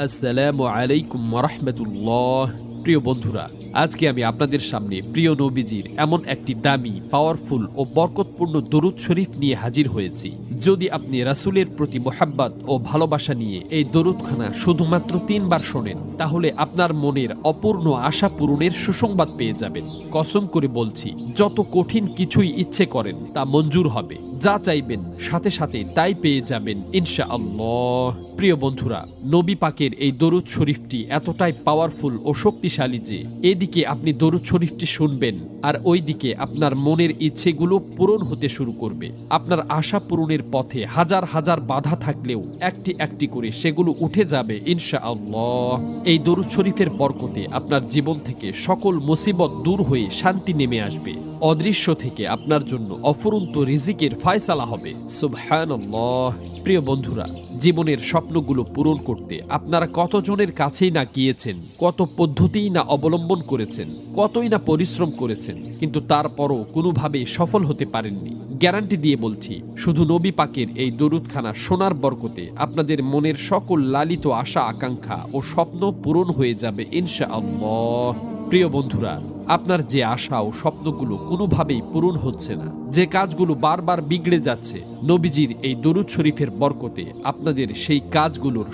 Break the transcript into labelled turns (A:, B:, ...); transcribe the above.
A: আসসালামু আলাইকুম ওয়া রাহমাতুল্লাহ। প্রিয় বন্ধুরা, আজকে আমি আপনাদের সামনে প্রিয় নবীজির এমন একটি দামি, পাওয়ারফুল ও বরকতপূর্ণ দরুদ শরীফ নিয়ে হাজির হয়েছি। যদি আপনি রাসূলের প্রতি মোহাব্বত ও ভালোবাসা নিয়ে এই দরুদখানা শুধুমাত্র ৩ বার শোনেন, তাহলে আপনার মনের অপূর্ণ আশা পূরণের সুসংবাদ পেয়ে যাবেন। কসম করে বলছি, যত কঠিন কিছুই ইচ্ছে করেন তা মঞ্জুর হবে। যা চাইবেন সাথে সাথে তাই পেয়ে যাবেন ইনশাআল্লাহ। প্রিয় বন্ধুরা, নবী পাকের এই দরুদ শরীফটি এতটাই পাওয়ারফুল ও শক্তিশালী যে এদিকে আপনি দরুদ শরীফটি শুনবেন আর ওইদিকে আপনার মনের ইচ্ছেগুলো পূরণ হতে শুরু করবে। আপনার আশা পূরণের পথে হাজার হাজার বাধা থাকলেও একটি একটি করে সেগুলো উঠে যাবে ইনশাআল্লাহ। এই দরুদ শরীফের বরকতে আপনার জীবন থেকে সকল মুসিবত দূর হয়ে শান্তি নেমে আসবে। অদৃশ্য থেকে আপনার জন্য অফুরন্ত রিজিকের ফয়সালা হবে। সুবহানাল্লাহ। প্রিয় বন্ধুরা, জীবনের স্বপ্নগুলো পূরণ করতে আপনারা কতজনের কাছেই না গিয়েছেন, কত পদ্ধতিই না অবলম্বন করেছেন, কতই না পরিশ্রম করেছেন, কিন্তু তারপরও কোনোভাবেই সফল হতে পারেননি। গ্যারান্টি দিয়ে বলছি, শুধু নবী পাকের এই দরুদখানা শোনার বরকতে আপনাদের মনের সকল লালিত আশা আকাঙ্ক্ষা ও স্বপ্ন পূরণ হয়ে যাবে ইনশাআল্লাহ। প্রিয় বন্ধুরা, আপনার যে আশা ও স্বপ্নগুলো কোনোভাবেই পূরণ হচ্ছে না, যে কাজগুলো বারবার বিগড়ে যাচ্ছে, নবীজির এই দরুদ শরীফের বরকতে আপনাদের সেই কাজগুলোর